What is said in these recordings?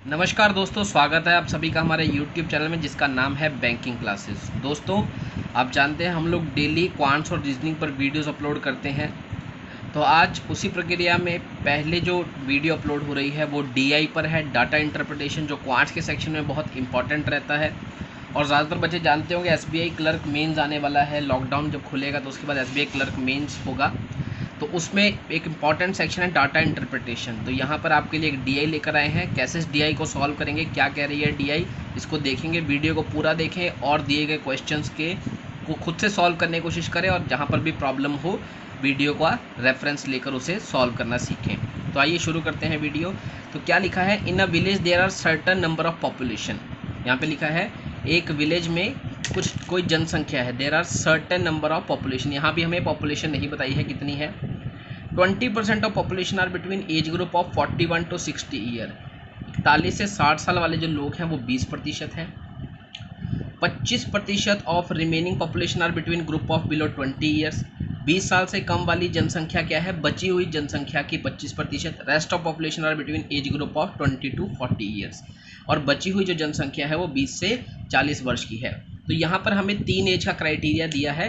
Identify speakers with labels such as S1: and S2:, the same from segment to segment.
S1: नमस्कार दोस्तों, स्वागत है आप सभी का हमारे YouTube चैनल में जिसका नाम है बैंकिंग क्लासेस। दोस्तों, आप जानते हैं हम लोग डेली क्वांट्स और रीजनिंग पर वीडियोस अपलोड करते हैं। तो आज उसी प्रक्रिया में पहले जो वीडियो अपलोड हो रही है वो DI पर है, डाटा इंटरप्रिटेशन, जो क्वांट्स के सेक्शन में बहुत इंपॉर्टेंट रहता है। और ज़्यादातर बच्चे जानते होंगे SBI क्लर्क मेंस आने वाला है। लॉकडाउन जब खुलेगा तो उसके बाद SBI क्लर्क मेंस होगा, तो उसमें एक इम्पॉर्टेंट सेक्शन है डाटा इंटरप्रिटेशन। तो यहाँ पर आपके लिए एक DI लेकर आए हैं। कैसे इस DI को सॉल्व करेंगे, क्या कह रही है DI, इसको देखेंगे। वीडियो को पूरा देखें और दिए गए क्वेश्चंस को खुद से सॉल्व करने की कोशिश करें, और जहाँ पर भी प्रॉब्लम हो वीडियो का रेफरेंस लेकर उसे सॉल्व करना सीखें। तो आइए शुरू करते हैं वीडियो। तो क्या लिखा है, in a village there are certain number of population. यहाँ पे लिखा है एक विलेज में कोई जनसंख्या है, there are certain number of population. यहाँ भी हमें पॉपुलेशन नहीं बताई है कितनी है। 20% of population are between age group of 41 to 60 year. 41 से 60 साल वाले जो लोग हैं वो 20% हैं। 25% of remaining population are between group of below 20 years. 20 साल से कम वाली जनसंख्या क्या है, बची हुई जनसंख्या की 25%। Rest of population are between age group of 20 to 40 years. और बची हुई जो जनसंख्या है वो 20 से 40 वर्ष की है। तो यहाँ पर हमें 3 एज का क्राइटेरिया दिया है।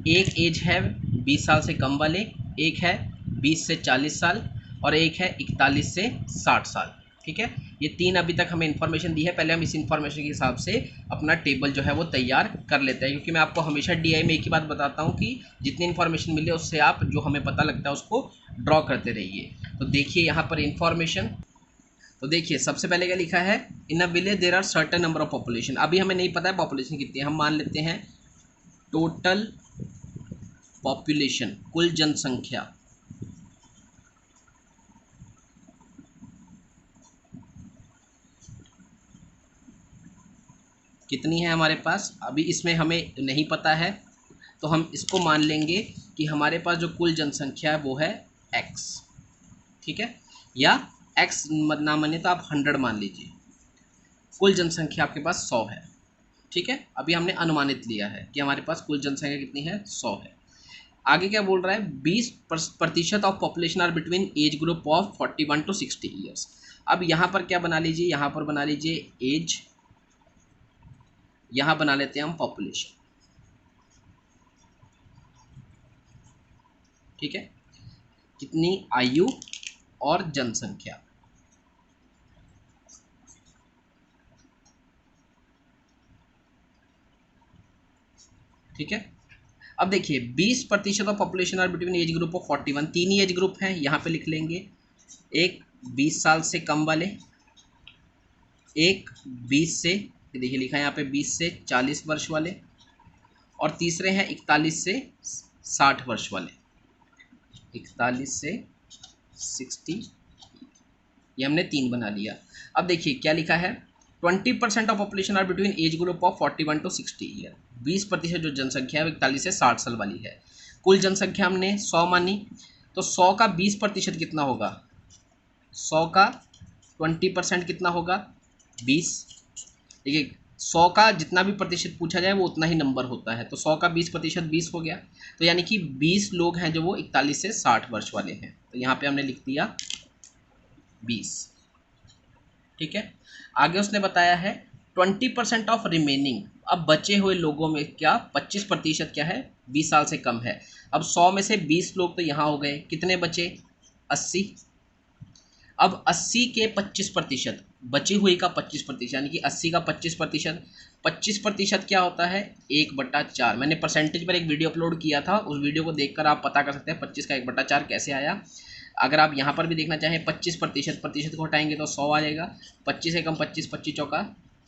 S1: एक एज है 20 साल से कम वाले, एक है 20 से 40 साल, और एक है 41 से 60 साल। ठीक है, ये 3 अभी तक हमें इन्फॉर्मेशन दी है। पहले हम इस इन्फॉर्मेशन के हिसाब से अपना टेबल जो है वो तैयार कर लेते हैं, क्योंकि मैं आपको हमेशा DI में एक ही बात बताता हूँ कि जितनी इन्फॉर्मेशन मिले उससे आप जो हमें पता लगता है उसको ड्रॉ करते रहिए। तो देखिए यहाँ पर इन्फॉर्मेशन, तो देखिए सबसे पहले क्या लिखा है, in a village there are certain number of population. अभी हमें नहीं पता है पॉपुलेशन कितनी है, हम मान लेते हैं टोटल पॉपुलेशन, कुल जनसंख्या। कितनी है हमारे पास, अभी इसमें हमें नहीं पता है, तो हम इसको मान लेंगे कि हमारे पास जो कुल जनसंख्या है वो है x। ठीक है, या x ना माने तो आप 100 मान लीजिए। कुल जनसंख्या आपके पास 100 है। ठीक है, अभी हमने अनुमानित लिया है कि हमारे पास कुल जनसंख्या कितनी है, 100 है। आगे क्या बोल रहा है, 20% of population are between age group of 41 to 60 years. अब यहाँ पर क्या बना लीजिए, यहाँ पर बना लीजिए एज, यहाँ बना लेते हैं हम पॉपुलेशन। ठीक है, कितनी आयु और जनसंख्या। ठीक है, अब देखिए 20% of population are between age group of 41, 3 ही एज ग्रुप हैं, यहाँ पे लिख लेंगे। एक 20 साल से कम वाले, एक 20 से, देखिए लिखा है यहाँ पे 20 से 40 वर्ष वाले, और तीसरे हैं 41 से 60 वर्ष वाले। 41 से 60, ये हमने 3 बना लिया। अब देखिए क्या लिखा है, 20% of population are between age group of 41 to 60 year. 20% जो जनसंख्या है वो 41 से 60 साल वाली है। कुल जनसंख्या हमने 100 मानी, तो 100 का 20% कितना होगा, 100 का 20% कितना होगा, 20। देखिए 100 का जितना भी प्रतिशत पूछा जाए वो उतना ही नंबर होता है, तो 100 का 20% 20 हो गया। तो यानी कि 20 लोग हैं जो वो 41 से 60 वर्ष वाले हैं, तो यहाँ पे हमने लिख दिया 20। ठीक है, आगे उसने बताया है 20% ऑफ रिमेनिंग। अब बचे हुए लोगों में क्या 25% क्या है, 20 साल से कम है। अब 100 में से 20 लोग तो यहाँ हो गए, कितने बचे, 80। अब 80 के 25%, बची हुई का 25%, यानी कि 80 का 25%, 25% क्या होता है, 1/4। मैंने परसेंटेज पर एक वीडियो अपलोड किया था, उस वीडियो को देखकर आप पता कर सकते हैं 25 का 1/4 कैसे आया। अगर आप यहाँ पर भी देखना चाहें 25%, प्रतिशत को हटाएंगे तो 100 आ जाएगा। 25 से कम 25, 25 चौका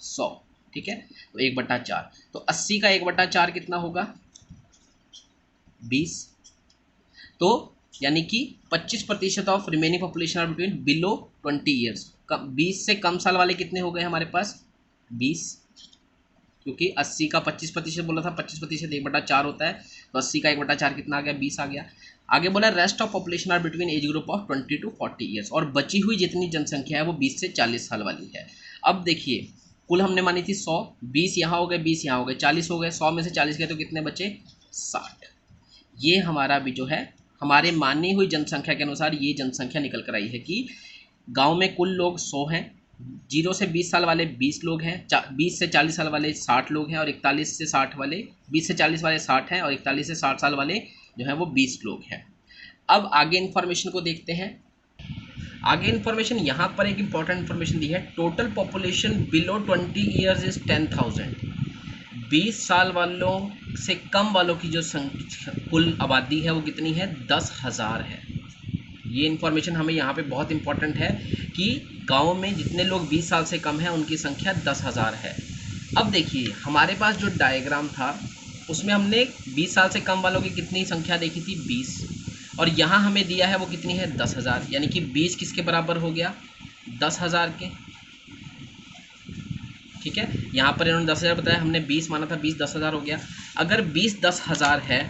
S1: 100। ठीक है, तो 1/4, तो 80 का 1/4 कितना होगा, 20। तो यानी कि 25% of remaining population are between below 20 years. 20 से कम साल वाले कितने हो गए हमारे पास, 20, क्योंकि 80 का 25% बोला था, 25% 1/4 होता है, तो 80 का 1/4 कितना आ गया, 20 आ गया। आगे बोला rest of population are between age group of 20 to 40 years, और बची हुई जितनी जनसंख्या है वो 20 से 40 साल वाली है। अब देखिए कुल हमने मानी थी 100, 20 यहाँ हो गए, 20 यहाँ हो गए, 40 हो गए, 100 में से 40 गए तो कितने बचे, 60। ये हमारा भी जो है हमारे मानी हुई जनसंख्या के अनुसार ये जनसंख्या निकल कर आई है कि गांव में कुल लोग 100 हैं, 0 से 20 साल वाले 20 लोग हैं, 20 से 40 साल वाले 60 लोग हैं, और 41 से 60 वाले 20 से 40 वाले 60 हैं, और 41 से 60 साल वाले जो है वो 20 लोग हैं। अब आगे इन्फॉर्मेशन को देखते हैं। आगे इन्फॉर्मेशन यहाँ पर एक इम्पॉर्टेंट इन्फॉर्मेशन दी है, total population below 20 years is 10,000। 20 साल वालों से कम वालों की जो संख्या कुल आबादी है वो कितनी है, 10,000 है। ये इन्फॉर्मेशन हमें यहाँ पे बहुत इंपॉर्टेंट है कि गाँव में जितने लोग 20 साल से कम हैं उनकी संख्या 10,000 है। अब देखिए हमारे पास जो डायग्राम था उसमें हमने 20 साल से कम वालों की कितनी संख्या देखी थी, 20, और यहाँ हमें दिया है वो कितनी है, 10,000, यानी कि 20 किसके बराबर हो गया, 10,000 के। ठीक है, यहाँ पर इन्होंने 10,000 बताया, हमने 20 माना था, 20 10,000 हो गया। अगर 20 10,000 है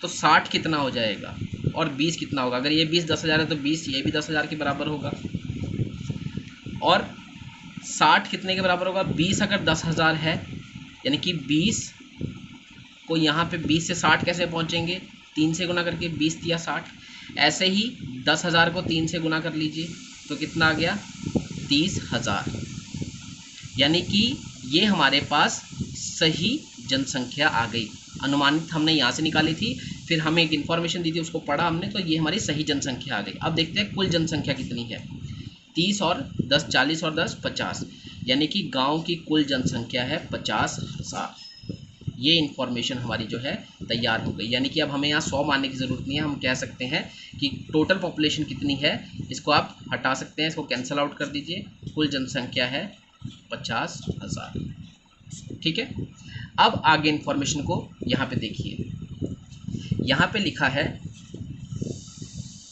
S1: तो 60 कितना हो जाएगा, और 20 कितना होगा, अगर ये 20 10,000 है तो 20 ये भी 10,000 के बराबर होगा, और 60 कितने के बराबर होगा, 20 अगर 10,000 है, यानी कि 20 को यहाँ पे 20 से 60 कैसे पहुँचेंगे, 3 से गुना करके, 20 या 60। ऐसे ही 10,000 को 3 से गुना कर लीजिए तो कितना आ गया, 30,000। यानी कि ये हमारे पास सही जनसंख्या आ गई। अनुमानित हमने यहाँ से निकाली थी, फिर हमें एक इन्फॉर्मेशन दी थी, उसको पढ़ा हमने, तो ये हमारी सही जनसंख्या आ गई। अब देखते हैं कुल जनसंख्या कितनी है, 30 और 10 40 और 10 50, यानी कि गांव की कुल जनसंख्या है 50,000। ये इन्फॉर्मेशन हमारी जो है तैयार हो गई। यानी कि अब हमें यहाँ 100 मानने की ज़रूरत नहीं है, हम कह सकते हैं कि टोटल पॉपुलेशन कितनी है, इसको आप हटा सकते हैं, इसको कैंसिल आउट कर दीजिए, कुल जनसंख्या है 50,000। ठीक है, अब आगे इन्फॉर्मेशन को यहाँ पे देखिए, यहाँ पे लिखा है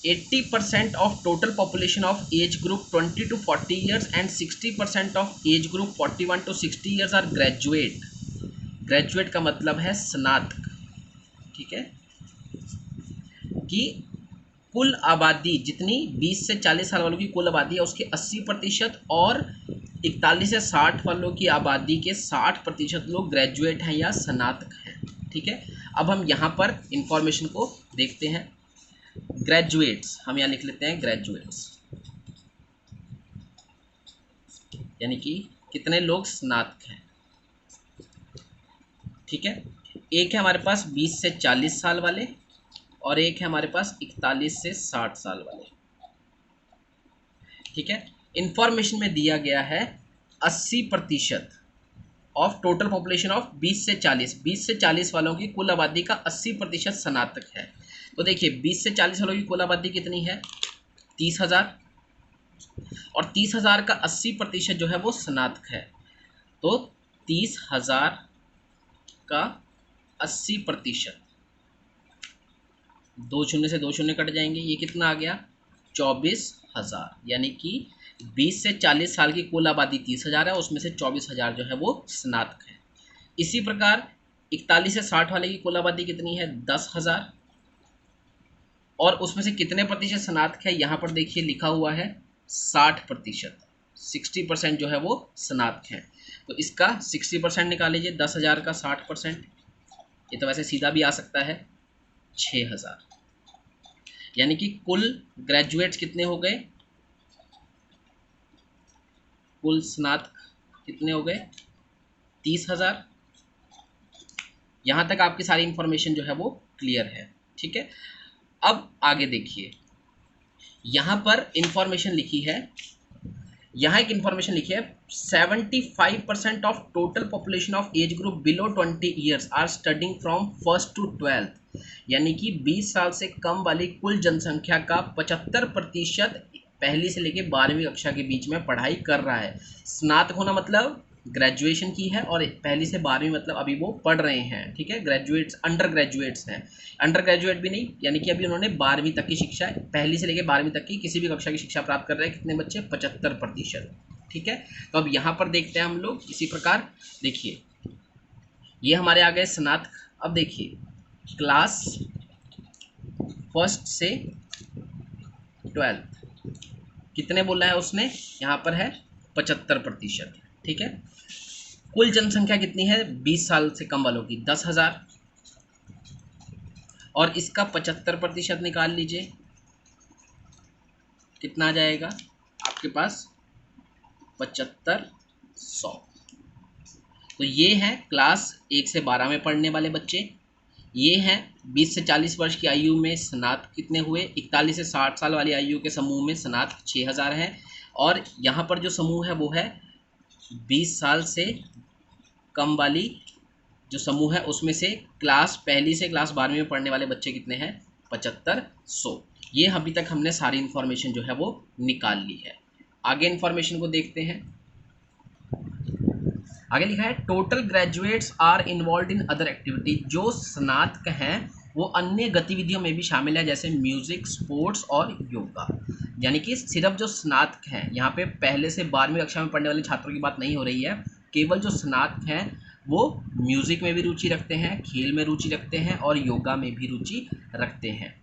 S1: 80% of total population of age group 20 to 40 years and 60% of age group 41 to 60 years are graduate. Graduate का मतलब है स्नातक। ठीक है, कि कुल आबादी जितनी 20 से 40 साल वालों की कुल आबादी है उसके 80%, और 41 से 60 वालों की आबादी के 60% लोग ग्रेजुएट हैं या स्नातक हैं। ठीक है, अब हम यहाँ पर इंफॉर्मेशन को देखते हैं। ग्रेजुएट्स हम यहाँ लिख लेते हैं, ग्रेजुएट्स यानी कि कितने लोग स्नातक हैं। ठीक है, एक है हमारे पास 20 से 40 साल वाले, और एक है हमारे पास 41 से 60 साल वाले। ठीक है, इंफॉर्मेशन में दिया गया है 80% ऑफ टोटल पॉपुलेशन ऑफ 20 से 40 वालों की कुल आबादी का 80% स्नातक है। तो देखिए 20 से 40 वालों की कुल आबादी कितनी है, 30,000, और 30,000 का 80% जो है वो स्नातक है। तो 30,000 का 80%, 2 शून्य से 2 शून्य कट जाएंगे, ये कितना आ गया, 24,000। यानी कि 20 से 40 साल की कुल आबादी 30,000 है, उसमें से 24,000 जो है वो स्नातक है। इसी प्रकार 41 से 60 वाले की कुल आबादी कितनी है, 10,000, और उसमें से कितने प्रतिशत स्नातक है, यहाँ पर देखिए लिखा हुआ है 60%, 60% जो है वो स्नातक है। तो इसका 60% निकाल लीजिए, 10,000 का 60%, ये तो वैसे सीधा भी आ सकता है 6,000। यानी कि कुल ग्रेजुएट्स कितने हो गए, कुल स्नातक कितने हो गए, 30,000। यहाँ तक आपकी सारी इंफॉर्मेशन जो है वो क्लियर है। ठीक है, अब आगे देखिए, यहाँ पर इंफॉर्मेशन लिखी है, यहाँ एक इंफॉर्मेशन लिखी है 75% of total population of age group below 20 years are studying from 1st to 12th। यानी कि 20 साल से कम वाली कुल जनसंख्या का 75% पहली से लेकर 12वीं कक्षा के बीच में पढ़ाई कर रहा है। स्नातक होना मतलब ग्रेजुएशन की है, और पहली से 12वीं मतलब अभी वो पढ़ रहे हैं। ठीक है, ग्रेजुएट्स अंडर ग्रेजुएट्स हैं, अंडर ग्रेजुएट भी नहीं, यानी कि अभी उन्होंने 12वीं तक की शिक्षा, पहली से लेकर 12वीं तक की किसी भी कक्षा की शिक्षा प्राप्त कर रहे हैं। कितने बच्चे, 75%। ठीक है, तो अब यहाँ पर देखते हैं हम लोग इसी प्रकार, देखिए ये हमारे आ गए स्नातक। अब देखिए क्लास 1st से 12th कितने बोला है उसने, यहाँ पर है 75%। ठीक है, कुल जनसंख्या कितनी है 20 साल से कम वालों की, 10,000, और इसका 75% निकाल लीजिए, कितना आ जाएगा आपके पास, 7500। तो ये हैं क्लास 1 से 12 में पढ़ने वाले बच्चे। ये हैं 20 से 40 वर्ष की आयु में स्नातक कितने हुए, 41 से 60 साल वाली आयु के समूह में स्नातक 6000 है। और यहाँ पर जो समूह है वो है 20 साल से कम वाली जो समूह है उसमें से क्लास पहली से क्लास 12वीं में पढ़ने वाले बच्चे कितने हैं, 7500। ये अभी तक हमने सारी इन्फॉर्मेशन जो है वो निकाल ली है। आगे इन्फॉर्मेशन को देखते हैं। आगे लिखा है total graduates are involve in other activity. जो स्नातक हैं वो अन्य गतिविधियों में भी शामिल है, जैसे म्यूजिक, स्पोर्ट्स और योगा। यानी कि सिर्फ जो स्नातक हैं, यहाँ पे पहले से 12वीं कक्षा में पढ़ने वाले छात्रों की बात नहीं हो रही है, केवल जो स्नातक हैं वो म्यूजिक में भी रुचि रखते हैं, खेल में रुचि रखते हैं और योगा में भी रुचि रखते हैं।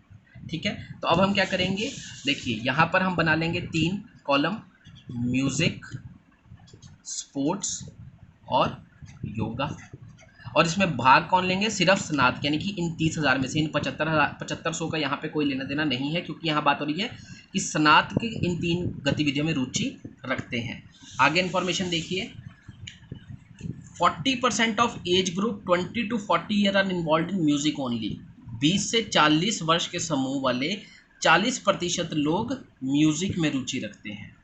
S1: ठीक है, तो अब हम क्या करेंगे, देखिए यहाँ पर हम बना लेंगे 3 कॉलम, म्यूजिक, स्पोर्ट्स और योगा। और इसमें भाग कौन लेंगे, सिर्फ स्नातक, यानी कि इन 30,000 में से इन 7500 का यहाँ पे कोई लेना देना नहीं है, क्योंकि यहाँ बात हो रही है कि स्नातक इन 3 गतिविधियों में रुचि रखते हैं। आगे इन्फॉर्मेशन देखिए, 40% of age group 20 to 40 year are involve in music only. 20 से 40 वर्ष के समूह वाले 40% लोग म्यूजिक में रुचि रखते हैं।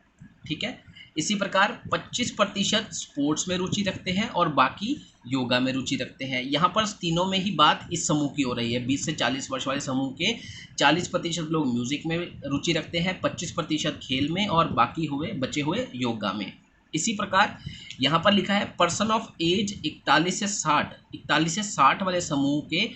S1: ठीक है, इसी प्रकार 25% स्पोर्ट्स में रुचि रखते हैं और बाकी योगा में रुचि रखते हैं। यहाँ पर तीनों में ही बात इस समूह की हो रही है। 20 से 40 वर्ष वाले समूह के 40% लोग म्यूजिक में रुचि रखते हैं, 25% खेल में और बाकी बचे हुए योगा में। इसी प्रकार यहाँ पर लिखा है पर्सन ऑफ एज 41 से 60 वाले समूह के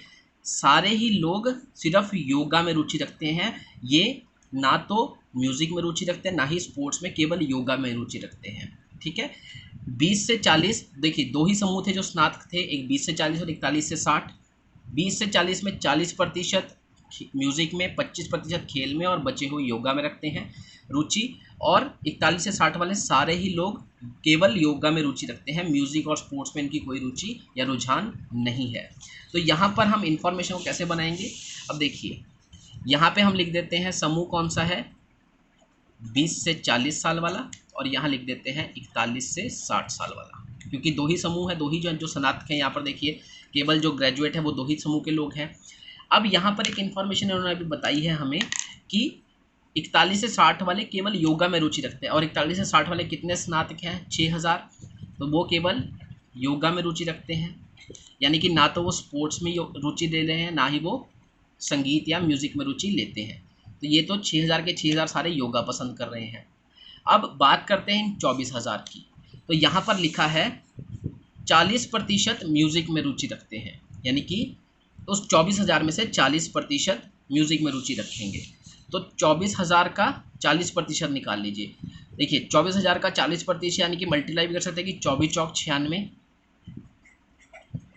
S1: सारे ही लोग सिर्फ योगा में रुचि रखते हैं। ये ना तो म्यूजिक में रुचि रखते हैं, ना ही स्पोर्ट्स में, केवल योगा में रुचि रखते हैं। ठीक है, 20 से 40, देखिए 2 ही समूह थे जो स्नातक थे, एक 20 से 40 और 41 से 60। 20 से 40 में 40% म्यूजिक में, 25% खेल में और बचे हुए योगा में रखते हैं रुचि। और 41 से 60 वाले सारे ही लोग केवल योगा में रुचि रखते हैं, म्यूजिक और स्पोर्ट्स में इनकी कोई रुचि या रुझान नहीं है। तो यहाँ पर हम इंफॉर्मेशन को कैसे बनाएंगे, अब देखिए यहाँ पे हम लिख देते हैं समूह कौन सा है, 20 से 40 साल वाला, और यहाँ लिख देते हैं 41 से 60 साल वाला, क्योंकि 2 ही समूह है, 2 ही जो स्नातक हैं। यहाँ पर देखिए केवल जो ग्रेजुएट है वो 2 ही समूह के लोग हैं। अब यहाँ पर एक इन्फॉर्मेशन उन्होंने अभी बताई है हमें कि 41 से 60 वाले केवल योगा में रुचि रखते हैं, और 41 से 60 वाले कितने स्नातक हैं, 6000, तो वो केवल योगा में रुचि रखते हैं। यानी कि ना तो वो स्पोर्ट्स में रुचि ले रहे हैं, ना ही वो संगीत या म्यूज़िक में रुचि लेते हैं। तो ये तो 6000 के 6000 सारे योगा पसंद कर रहे हैं। अब बात करते हैं इन 24,000 की। तो यहाँ पर लिखा है 40% म्यूज़िक में रुचि रखते हैं, यानी कि उस 24,000 में से 40% म्यूज़िक में रुचि रखेंगे। तो 24,000 का 40% निकाल लीजिए। देखिए 24,000 का 40% यानी कि मल्टीप्लाई भी कर सकते हैं कि 24 चौक 96,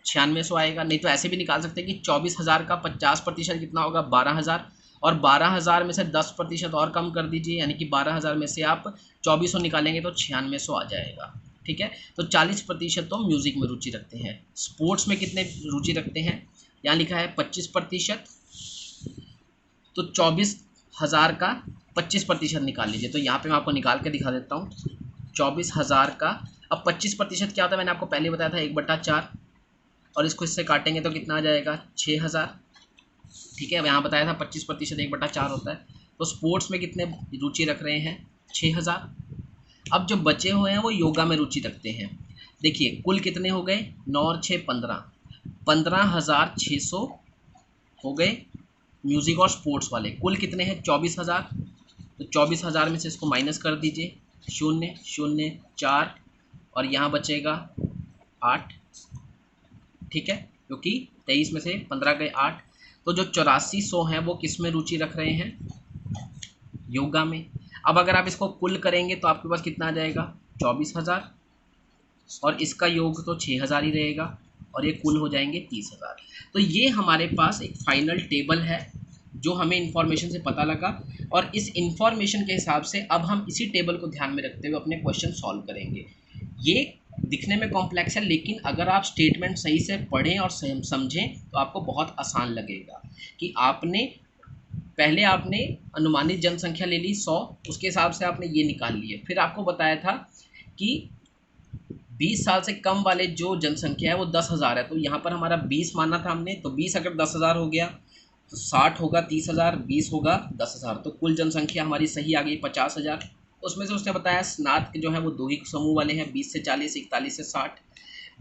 S1: 9600 आएगा। नहीं तो ऐसे भी निकाल सकते हैं कि 24,000 का 50% कितना होगा, 12,000, और 12,000 में से 10% और कम कर दीजिए, यानी कि 12,000 में से आप 2400 निकालेंगे तो 9600 आ जाएगा। ठीक है, तो 40% तो म्यूज़िक में रुचि रखते हैं। स्पोर्ट्स में कितने रुचि रखते हैं, यहाँ लिखा है 25%, तो 24,000 का 25% निकाल लीजिए। तो यहाँ पे मैं आपको निकाल के दिखा देता हूँ। 24,000 का अब 25% क्या होता है, मैंने आपको पहले बताया था 1/4, और इसको इससे काटेंगे तो कितना आ जाएगा, 6,000। ठीक है, अब यहाँ बताया था 25% 1/4 होता है। तो स्पोर्ट्स में कितने रुचि रख रहे हैं, 6,000। अब जो बचे हुए हैं वो योगा में रुचि रखते हैं। देखिए कुल कितने हो गए, 9 और 6 15, 15,600 हो गए म्यूज़िक और स्पोर्ट्स वाले। कुल कितने हैं, 24,000। तो 24,000 में से इसको माइनस कर दीजिए, 0 0 4, और यहाँ बचेगा 8। ठीक है, क्योंकि 23 में से 15 गए 8। तो जो 8400 हैं वो किस में रुचि रख रहे हैं, योगा में। अब अगर आप इसको कुल करेंगे तो आपके पास कितना आ जाएगा, 24,000, और इसका योग तो 6,000 ही रहेगा, और ये कुल हो जाएंगे 30,000। तो ये हमारे पास एक फाइनल टेबल है जो हमें इन्फॉर्मेशन से पता लगा, और इस इन्फॉर्मेशन के हिसाब से अब हम इसी टेबल को ध्यान में रखते हुए अपने क्वेश्चन सॉल्व करेंगे। ये दिखने में कॉम्प्लेक्स है, लेकिन अगर आप स्टेटमेंट सही से पढ़ें और समझें तो आपको बहुत आसान लगेगा। कि पहले आपने अनुमानित जनसंख्या ले ली 100, उसके हिसाब से आपने ये निकाल लिए। फिर आपको बताया था कि 20 साल से कम वाले जो जनसंख्या है वो 10,000 है। तो यहाँ पर हमारा 20 माना था हमने, तो 20 अगर 10,000 हो गया तो 60 होगा 30,000, 20 होगा 10,000, तो कुल जनसंख्या हमारी सही आ गई 50,000। उसमें से उसने बताया स्नातक जो है वो दो ही समूह वाले हैं, 20 से 40, 41 से 60।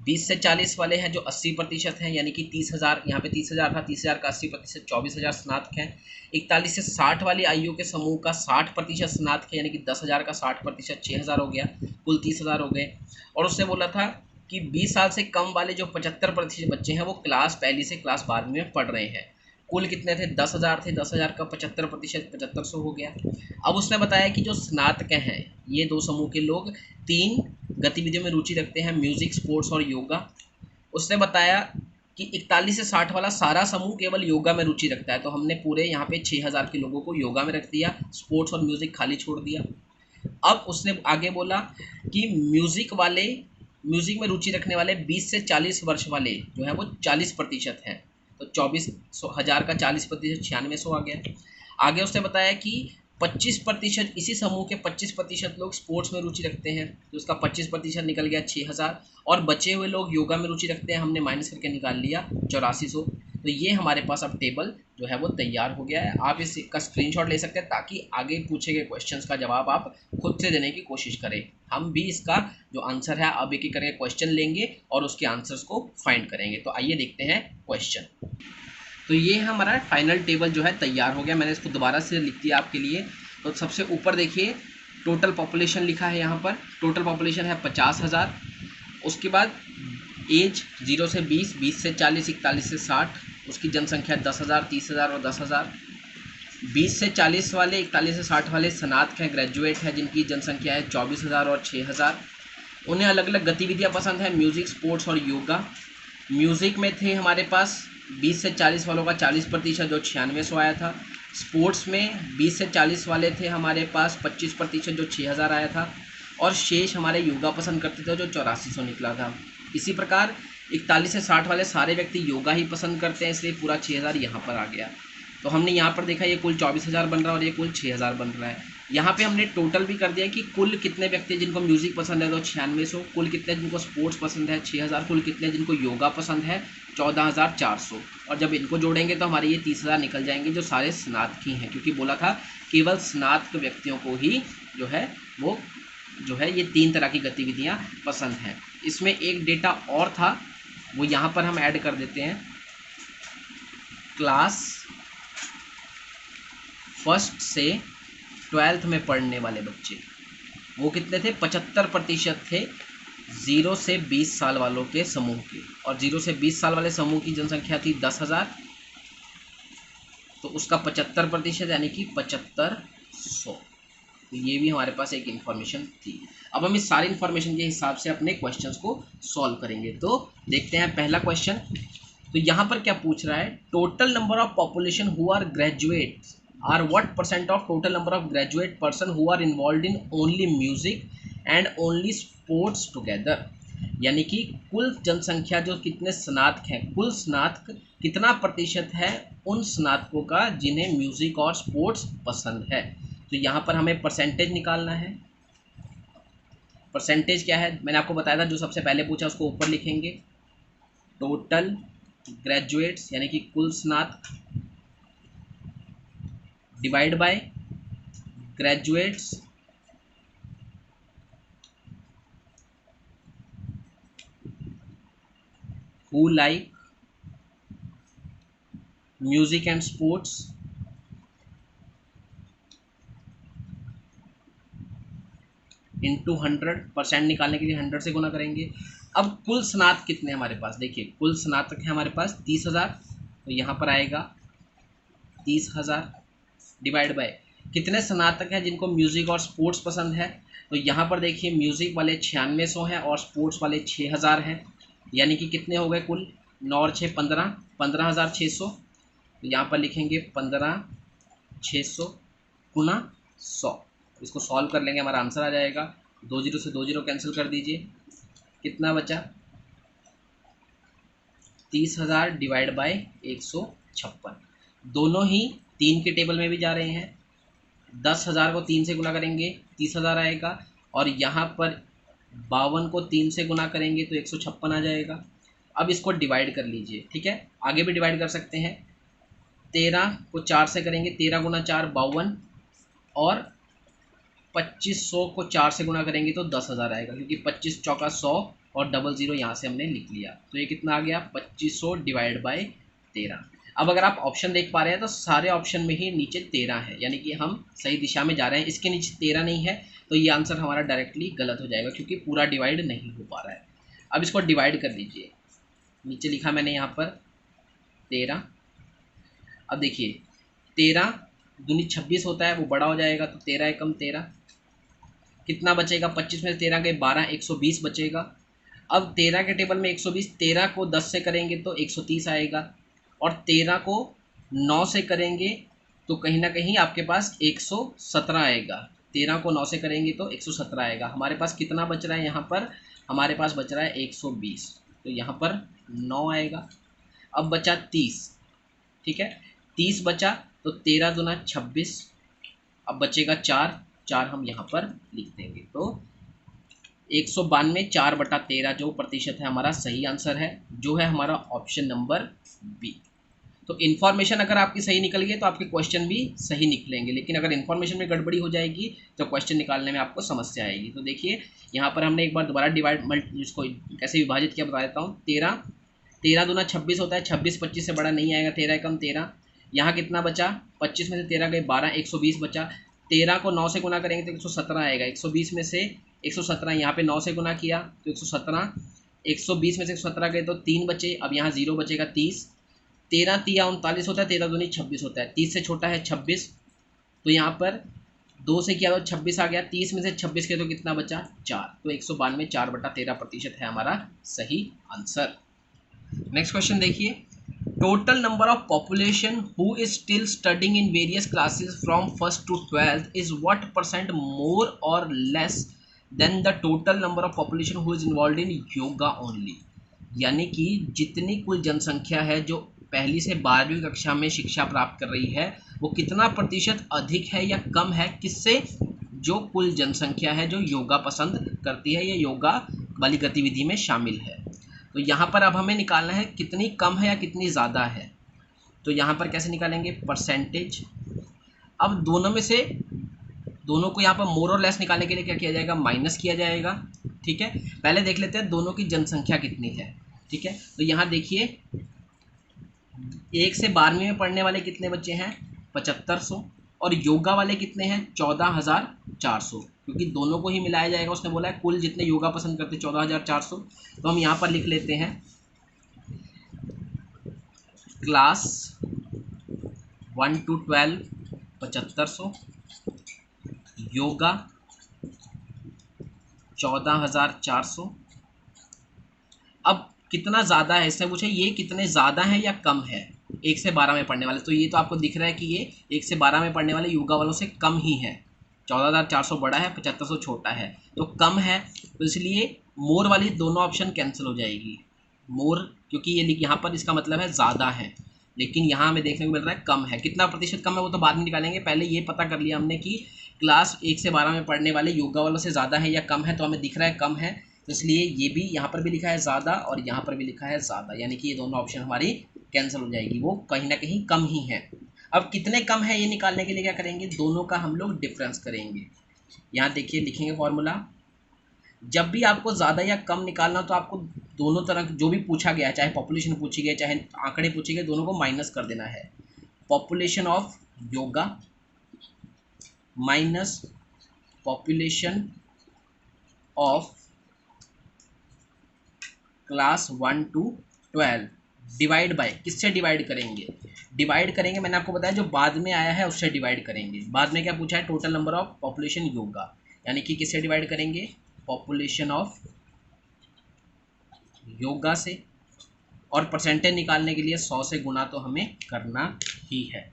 S1: 20 से 40 वाले हैं जो 80% हैं, यानी कि 30,000, यहाँ पे 30,000 था, 30,000 का 80%, 24,000 स्नातक हैं। 41 से 60 वाली आयु के समूह का 60% स्नातक है, यानी कि 10,000 का 60%, 6,000 हो गया, कुल 30,000 हो गए। और उसने बोला था कि 20 साल से कम वाले जो 75% बच्चे हैं वो क्लास पहली से क्लास 12वीं में पढ़ रहे हैं। कुल कितने थे? 10,000 थे, 10,000 का 75%, 7500 हो गया। अब उसने बताया कि जो स्नातक हैं ये दो समूह के लोग 3 गतिविधियों में रुचि रखते हैं, म्यूजिक, स्पोर्ट्स और योगा। उसने बताया कि 41 से 60 वाला सारा समूह केवल योगा में रुचि रखता है, तो हमने पूरे यहाँ पे 6,000 के लोगों को योगा में रख दिया, स्पोर्ट्स और म्यूजिक खाली छोड़ दिया। अब उसने आगे बोला कि म्यूजिक में रुचि रखने वाले 20 से 40 वर्ष वाले जो है वो 40% हैं, तो 24,000 का 40%, 9600 आ गया। आगे उसने बताया कि 25% इसी समूह के 25% लोग स्पोर्ट्स में रुचि रखते हैं, तो उसका 25% निकल गया 6,000। और बचे हुए लोग योगा में रुचि रखते हैं, हमने माइनस करके निकाल लिया 8400। तो ये हमारे पास अब टेबल जो है वो तैयार हो गया है। आप इसका स्क्रीनशॉट ले सकते हैं ताकि आगे पूछे गए क्वेश्चंस का जवाब आप खुद से देने की कोशिश करें। हम भी इसका जो आंसर है अब एक एक करके क्वेश्चन लेंगे और उसके आंसर्स को फाइंड करेंगे। तो आइए देखते हैं क्वेश्चन। तो ये हमारा फाइनल टेबल जो है तैयार हो गया, मैंने इसको दोबारा से लिख दिया आपके लिए। तो सबसे ऊपर देखिए टोटल पॉपुलेशन लिखा है, यहाँ पर टोटल पॉपुलेशन है 50,000। उसके बाद एज 0 से 20, 20 से 40, 41 से 60, उसकी जनसंख्या 10,000, 30,000 और 10,000। 20 से 40 वाले, 41 से 60 वाले स्नातक हैं, ग्रेजुएट हैं, जिनकी जनसंख्या है 24,000 और 6,000। उन्हें अलग अलग गतिविधियाँ पसंद हैं, म्यूज़िक, स्पोर्ट्स और योगा। म्यूज़िक में थे हमारे पास 20 से 40 वालों का 40% जो 9600 आया था। स्पोर्ट्स में 20 से 40 वाले थे हमारे पास 25% जो 6,000 आया था। और शेष हमारे योगा पसंद करते थे जो 8400 निकला था। इसी प्रकार 41 से 60 वाले सारे व्यक्ति योगा ही पसंद करते हैं, इसलिए पूरा 6,000 यहाँ पर आ गया। तो हमने यहाँ पर देखा ये कुल 24,000 बन रहा है और ये कुल 6,000 बन रहा है। यहाँ पे हमने टोटल भी कर दिया कि कुल कितने व्यक्ति जिनको म्यूज़िक पसंद है तो 9600, कुल कितने जिनको स्पोर्ट्स पसंद है 6,000, कुल कितने जिनको योगा पसंद है 14,400। और जब इनको जोड़ेंगे तो हमारे ये 30,000 निकल जाएंगे जो सारे स्नातक ही हैं, क्योंकि बोला था केवल स्नातक व्यक्तियों को ही जो है वो जो है ये 3 तरह की गतिविधियाँ पसंद हैं। इसमें एक डेटा और था, वो यहाँ पर हम ऐड कर देते हैं। क्लास 1 से 12th में पढ़ने वाले बच्चे वो कितने थे? 75% थे 0 से 20 साल वालों के समूह के। और 0 से 20 साल वाले समूह की जनसंख्या थी 10,000, तो उसका 75% यानी कि 7500। तो ये भी हमारे पास एक इन्फॉर्मेशन थी। अब हम इस सारी इन्फॉर्मेशन के हिसाब से अपने क्वेश्चंस को सॉल्व करेंगे। तो देखते हैं पहला क्वेश्चन। तो यहाँ पर क्या पूछ रहा है? Total number of population who are graduates are what percent of total number of graduate person who are involve in only music and only sports together. यानी कि कुल जनसंख्या जो कितने स्नातक हैं, कुल स्नातक कितना प्रतिशत है उन स्नातकों का जिन्हें म्यूजिक और स्पोर्ट्स पसंद है। तो यहाँ पर हमें परसेंटेज निकालना है। परसेंटेज क्या है मैंने आपको बताया था, जो सबसे पहले पूछा उसको ऊपर लिखेंगे। टोटल ग्रेजुएट्स यानी कि कुल स्नातक divide by graduates who like music and sports into 100%। निकालने के लिए 100 से गुना करेंगे। अब कुल स्नातक कितने हमारे पास? देखिए कुल स्नातक है हमारे पास 30,000, तो यहाँ पर आएगा 30,000 डिवाइड बाय कितने स्नातक हैं जिनको म्यूज़िक और स्पोर्ट्स पसंद है। तो यहाँ पर देखिए म्यूज़िक वाले 9600 हैं और स्पोर्ट्स वाले 6,000 हैं, यानी कि कितने हो गए कुल? 9 और 6 15, 15,600। तो यहाँ पर लिखेंगे 15,600 गुना 100। इसको सॉल्व कर लेंगे, हमारा आंसर आ जाएगा। 2 0 से 2 0 कैंसिल कर दीजिए, कितना बचा? 30,000 डिवाइड बाय 156। दोनों ही 3 के टेबल में भी जा रहे हैं। 10,000 को 3 से गुना करेंगे 30,000 आएगा, और यहाँ पर 52 को 3 से गुना करेंगे तो 156 आ जाएगा। अब इसको डिवाइड कर लीजिए, ठीक है, आगे भी डिवाइड कर सकते हैं। 13 को 4 से करेंगे, 13 गुना 4 52, और 2500 को 4 से गुना करेंगे तो 10,000 आएगा, क्योंकि 25 चौका 100 और डबल ज़ीरो यहाँ से हमने लिख लिया। तो ये कितना आ गया, 2500 डिवाइड बाई 13। अब अगर आप ऑप्शन देख पा रहे हैं तो सारे ऑप्शन में ही नीचे 13 है, यानी कि हम सही दिशा में जा रहे हैं। इसके नीचे 13 नहीं है तो ये आंसर हमारा डायरेक्टली गलत हो जाएगा, क्योंकि पूरा डिवाइड नहीं हो पा रहा है। अब इसको डिवाइड कर लीजिए, नीचे लिखा मैंने यहाँ पर 13। अब देखिए 13 दूनी 26 होता है, वो बड़ा हो जाएगा, तो 13 एकम 13, कितना बचेगा, 25 में से 13 गए 12, 120 बचेगा। अब 13 के टेबल में 120, 13 को 10 से करेंगे तो 130 आएगा, और 13 को 9 से करेंगे तो कहीं ना कहीं आपके पास 117 आएगा। 13 को 9 से करेंगे तो 117 आएगा। हमारे पास कितना बच रहा है यहाँ पर, हमारे पास बच रहा है 120, तो यहाँ पर 9 आएगा। अब बचा 30, ठीक है, 30 बचा तो 13 दूना 26, अब बचेगा 4, 4 हम यहाँ पर लिख देंगे। तो 192 4/13 जो प्रतिशत है हमारा सही आंसर है, जो है हमारा ऑप्शन नंबर बी। तो इन्फॉर्मेशन अगर आपकी सही निकल गई तो आपके क्वेश्चन भी सही निकलेंगे, लेकिन अगर इन्फॉर्मेशन में गड़बड़ी हो जाएगी तो क्वेश्चन निकालने में आपको समस्या आएगी। तो देखिए यहाँ पर हमने एक बार दोबारा डिवाइड इसको कैसे विभाजित किया बता देता हूँ। 13 दूना 26 होता है, 26 25 से बड़ा नहीं आएगा, 13 एकम 13। यहाँ कितना बचा, 25 में से 13 गए 12, 120 बचा। 13 को 9 से गुना करेंगे तो 117 आएगा, 120 में से 117, यहाँ पे 9 से गुना किया तो 117, 120 में से 117 गए तो 3 बचे, अब यहाँ 0 बचेगा 30। 13 तिया 39 होता है, 13 दूनी 26 होता है, 30 से छोटा है 26, तो यहाँ पर 2 से किया तो 26 आ गया, 30 में से 26 के तो कितना बचा 4, तो 192 4/13% है हमारा सही आंसर। नेक्स्ट क्वेश्चन देखिए, total number of population who is still studying in various classes from first to 12th is what percent more और less than the total number of population who is involve in yoga only. यानी कि जितनी कुल जनसंख्या है जो पहली से 12वीं कक्षा में शिक्षा प्राप्त कर रही है, वो कितना प्रतिशत अधिक है या कम है किससे, जो कुल जनसंख्या है जो योगा पसंद करती है या योगा वाली गतिविधि में शामिल है। तो यहाँ पर अब हमें निकालना है कितनी कम है या कितनी ज़्यादा है। तो यहाँ पर कैसे निकालेंगे, परसेंटेज। अब दोनों में से दोनों को यहाँ पर मोर और लेस निकालने के लिए क्या किया जाएगा, माइनस किया जाएगा, ठीक है। पहले देख लेते हैं दोनों की जनसंख्या कितनी है, ठीक है। तो यहाँ देखिए 1 से 12वीं में पढ़ने वाले कितने बच्चे हैं, 7500, और योगा वाले कितने हैं, 14,400, क्योंकि दोनों को ही मिलाया जाएगा। उसने बोला है कुल जितने योगा पसंद करते 14,400। तो हम यहाँ पर लिख लेते हैं क्लास 1 to 12 7500, योगा 14,400। अब कितना ज़्यादा है, इससे पूछे ये कितने ज़्यादा है या कम है 1 से 12 में पढ़ने वाले। तो ये तो आपको दिख रहा है कि ये 1 से 12 में पढ़ने वाले योगा वालों से कम ही है। 14,400 बड़ा है, 7500 छोटा है, तो कम है। तो इसलिए मोर वाली दोनों ऑप्शन कैंसिल हो जाएगी। मोर क्योंकि ये यहाँ पर इसका मतलब है ज़्यादा है, लेकिन यहाँ हमें देखने को मिल रहा है कम है। कितना प्रतिशत कम है वो तो बाद में निकालेंगे, पहले ये पता कर लिया हमने कि क्लास 1 से 12 में पढ़ने वाले योगा वालों से ज़्यादा है या कम है। तो हमें दिख रहा है कम है, तो इसलिए ये भी यहाँ पर भी लिखा है ज़्यादा और यहाँ पर भी लिखा है ज़्यादा, यानी कि ये दोनों ऑप्शन हमारी कैंसिल हो जाएगी, वो कहीं ना कहीं कम ही है। अब कितने कम है ये निकालने के लिए क्या करेंगे, दोनों का हम लोग डिफरेंस करेंगे। यहाँ देखिए लिखेंगे फॉर्मूला, जब भी आपको ज़्यादा या कम निकालना तो आपको दोनों तरह जो भी पूछा गया है, चाहे पॉपुलेशन पूछी गई चाहे आंकड़े पूछे गए, दोनों को माइनस कर देना है। Population of yoga minus population of class 1 to 12 divide by, किससे डिवाइड करेंगे, डिवाइड करेंगे मैंने आपको बताया जो बाद में आया है उससे डिवाइड करेंगे। बाद में क्या पूछा है, total number of population yoga, यानी कि किससे डिवाइड करेंगे, पॉपुलेशन ऑफ योगा से, और परसेंटेज निकालने के लिए 100 से गुना तो हमें करना ही है।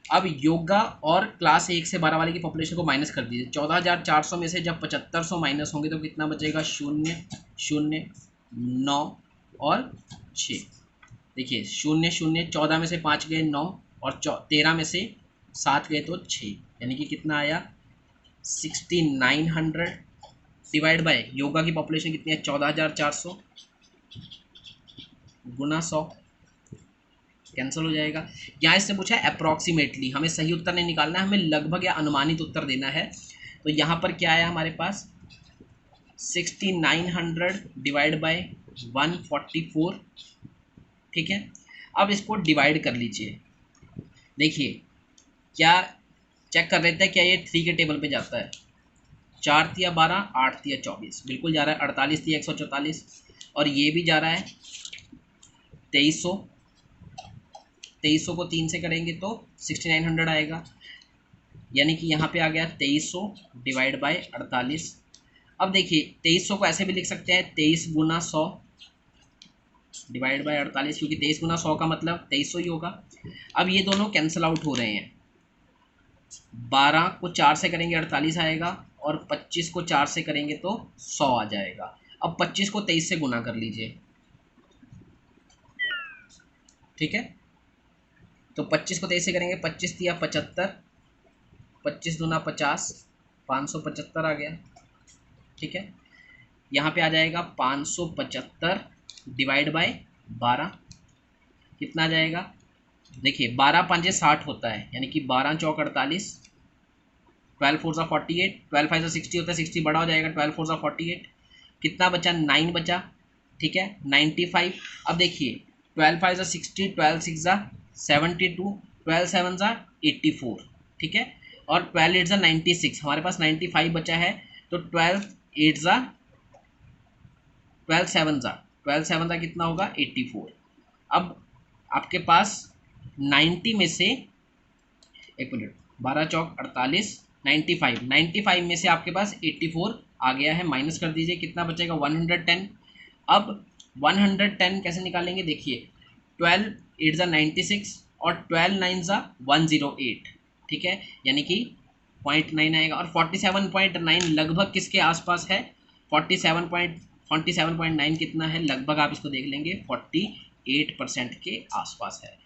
S1: अब योगा और क्लास 1 से 12 वाले की पॉपुलेशन को माइनस कर दीजिए। 14,400 में से जब 7500 माइनस होंगे तो कितना बचेगा, 0 0 9 और 6। देखिए 0 0 14 में से 5 गए 9 और 13 में से 7 गए तो 6, यानी कि कितना आया 6900 डिवाइड बाय योगा की पॉपुलेशन कितनी है 14,400 गुना 100 कैंसिल हो जाएगा। यहाँ इससे पूछा है अप्रॉक्सीमेटली, हमें सही उत्तर नहीं निकालना है, हमें लगभग या अनुमानित उत्तर देना है। तो यहाँ पर क्या आया हमारे पास 6900 डिवाइड बाय 144, ठीक है। अब इसको डिवाइड कर लीजिए, देखिए क्या चेक कर लेते हैं क्या ये 3 के टेबल पे जाता है। 4 तिया 12, 8 तिया 24, बिल्कुल जा रहा है। 48 तिया 144 और ये भी जा रहा है 2300। 2300 को 3 से करेंगे तो 6900 आएगा, यानी कि यहाँ पे आ गया 2300 डिवाइड बाय 48। अब देखिए 2300 को ऐसे भी लिख सकते हैं 23 गुना 100 डिवाइड बाय 48, क्योंकि 23 गुना 100 का मतलब 2300 ही होगा। अब ये दोनों कैंसिल आउट हो रहे हैं, 12 को 4 से करेंगे 48 आएगा और 25 को 4 से करेंगे तो 100 आ जाएगा। अब 25 को 23 से गुना कर लीजिए, ठीक है। तो 25 को 23 से करेंगे, 25 तिया 75, 25 दूना 50, 575 आ गया, ठीक है। यहाँ पे आ जाएगा 575 डिवाइड बाय 12, कितना आ जाएगा, देखिए 12 पंजे 60 होता है, यानी कि 12 चौक 48, 12 4 सा 48, 12 5 सा 60 होता है, 60 बड़ा हो जाएगा, 12 4 सा 48, कितना बचा 9 बचा, ठीक है 95। अब देखिए 12 5 सा 60, 12 6 सा 72, 12 7 सा 84, ठीक है, और 12 8 सा 96, हमारे पास 95 बचा है। तो 12 8 सा 12 7 सा कितना होगा 84। अब आपके पास 90 में से, एक मिनट, 12 चौक 48, 95 में से आपके पास 84 आ गया है, माइनस कर दीजिए, कितना बचेगा 110। अब 110 कैसे निकालेंगे, देखिए 12 8 सा 96 और 12 9 सा 108, ठीक है, यानी कि 0.9 आएगा। और 47.9 लगभग किसके आसपास है, 47.9 कितना है, लगभग आप इसको देख लेंगे 48% के आसपास है।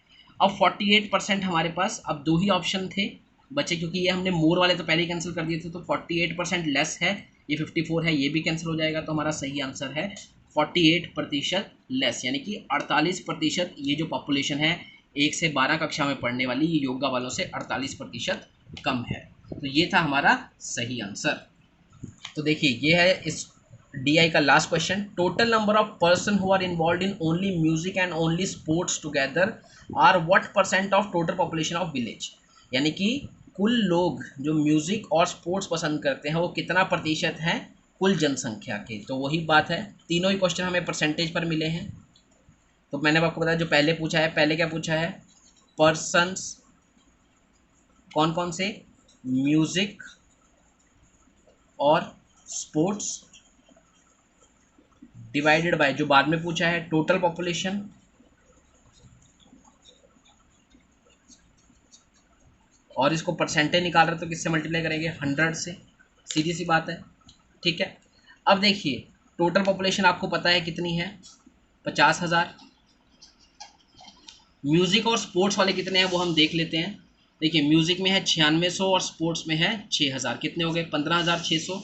S1: अब 48% हमारे पास अब दो ही ऑप्शन थे बचे, क्योंकि ये हमने मोर वाले तो पहले ही कैंसिल कर दिए थे। तो 48% लेस है, ये 54 है, ये भी कैंसिल हो जाएगा। तो हमारा सही आंसर है 48% लेस, यानी कि 48%। ये जो पॉपुलेशन है 1 से 12 कक्षा में पढ़ने वाली, ये योगा वालों से 48% कम है। तो ये था हमारा सही आंसर। तो देखिए ये है इस DI का last question. Total number of person who are involve in only music and only sports together are what % of total population of village, यानी कि कुल लोग जो म्यूजिक और स्पोर्ट्स पसंद करते हैं वो कितना प्रतिशत है कुल जनसंख्या के। तो वही बात है, तीनों ही क्वेश्चन हमें परसेंटेज पर मिले हैं। तो मैंने आपको बताया जो पहले पूछा है, पहले क्या पूछा है, पर्सन्स कौन कौन से, म्यूजिक और स्पोर्ट्स, डिवाइडेड बाय जो बाद में पूछा है टोटल पॉपुलेशन, और इसको परसेंटेज निकाल रहे तो किससे मल्टीप्लाई करेंगे 100 से, सीधी सी बात है, ठीक है। अब देखिए टोटल पॉपुलेशन आपको पता है कितनी है 50,000। म्यूजिक और स्पोर्ट्स वाले कितने हैं वो हम देख लेते हैं। देखिए म्यूजिक में है 9600 और स्पोर्ट्स में है 6000, कितने हो गए 15,600।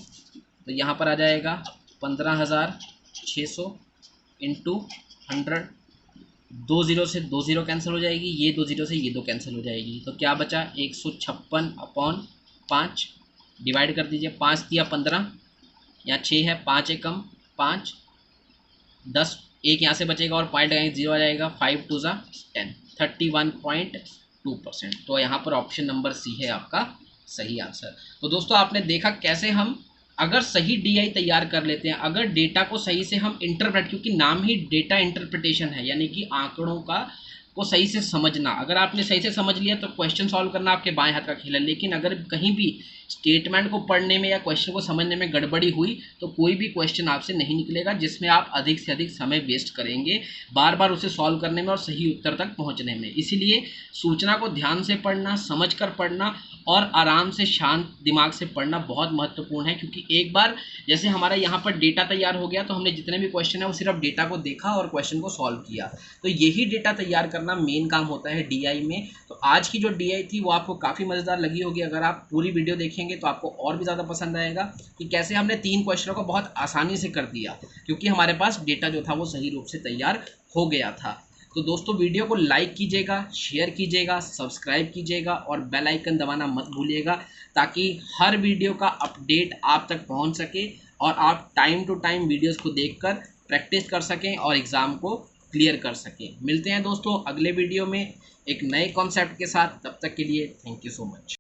S1: तो यहाँ पर आ जाएगा 15,600 इंटू 100, 2 0 से 2 0 कैंसिल हो जाएगी, ये 2 0 से ये 2 कैंसिल हो जाएगी। तो क्या बचा 156/5, डिवाइड कर दीजिए, 5 तिया 15, यहाँ 6 है, 5 एकम 5, 10, एक यहाँ से बचेगा और पॉइंट लगाएंगे 0 आ जाएगा, 5 2 ज़ा 10, 31.2%। तो यहाँ पर ऑप्शन नंबर सी है आपका सही आंसर। तो दोस्तों आपने देखा कैसे हम अगर सही DI तैयार कर लेते हैं, अगर डेटा को सही से हम इंटरप्रेट, क्योंकि नाम ही डेटा इंटरप्रिटेशन है, यानी कि आंकड़ों को सही से समझना, अगर आपने सही से समझ लिया तो क्वेश्चन सॉल्व करना आपके बाएं हाथ का खेल है। लेकिन अगर कहीं भी स्टेटमेंट को पढ़ने में या क्वेश्चन को समझने में गड़बड़ी हुई तो कोई भी क्वेश्चन आपसे नहीं निकलेगा जिसमें आप अधिक से अधिक समय वेस्ट करेंगे बार बार उसे सॉल्व करने में और सही उत्तर तक पहुंचने में। इसीलिए सूचना को ध्यान से पढ़ना, समझ कर पढ़ना और आराम से शांत दिमाग से पढ़ना बहुत महत्वपूर्ण है, क्योंकि एक बार जैसे हमारा यहाँ पर डेटा तैयार हो गया तो हमने जितने भी क्वेश्चन है वो सिर्फ डेटा को देखा और क्वेश्चन को सॉल्व किया। तो यही डेटा तैयार करना मेन काम होता है डीआई में। तो आज की जो डीआई थी वो आपको काफ़ी मज़ेदार लगी होगी। अगर आप पूरी वीडियो देखेंगे तो आपको और भी ज़्यादा पसंद आएगा कि कैसे हमने 3 क्वेश्चनों को बहुत आसानी से कर दिया, क्योंकि हमारे पास डेटा जो था वो सही रूप से तैयार हो गया था। तो दोस्तों वीडियो को लाइक कीजिएगा, शेयर कीजिएगा, सब्सक्राइब कीजिएगा और बेल आइकन दबाना मत भूलिएगा, ताकि हर वीडियो का अपडेट आप तक पहुंच सके और आप टाइम टू टाइम वीडियोस को देखकर प्रैक्टिस कर सकें और एग्ज़ाम को क्लियर कर सकें। मिलते हैं दोस्तों अगले वीडियो में एक नए कॉन्सेप्ट के साथ। तब तक के लिए थैंक यू सो मच।